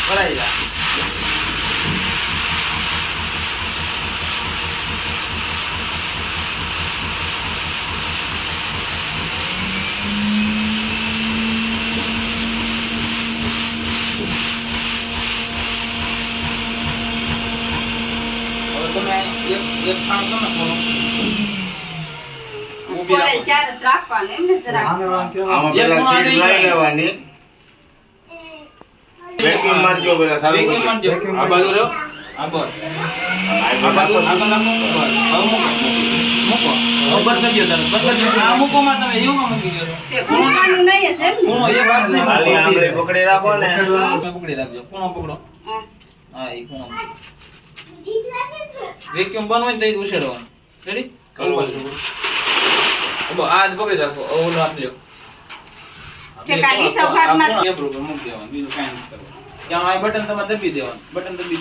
ભરાઈ જા. હવે તમે એક કામ કરો ને કોનો ઊભી કોઈ રાખો. ચાર જ રાખવાનું એમને જરા આમાં પેલા સીટ લઈ લેવાની વેક્યુમ મારજો પેલા સારું વેક્યુમ મારજો. આ બાજુ રહ્યો. આ બસ. આ બાજુ આગળ રાખો. બસ. હવે મૂકો. હવે બંધ કરી દો તમે. બંધ કરી દો. આ મૂકો માં તમે એવું મૂકી દો. તે ખૂણાનું નહીં હશે એમ ને? ખૂણો એક હાથ નહીં ખાલી આંગળી પકડી રાખો ને પકડી રાખજો. ખૂણો પકડો. હા. હા એ ખૂણો. વેક્યુમ બંધ હોય ને તો જ ઉછેડવાનું. રેડી? આ જ પકડી રાખો. ઓલો હાથ લ્યો. કે કાલી સફાકમાં મૂકી દેવાનું. બીજું કાંઈ નથી કરવાનું. ત્યાં આ બટન તમારે દબી દેવાનું. બટન દબી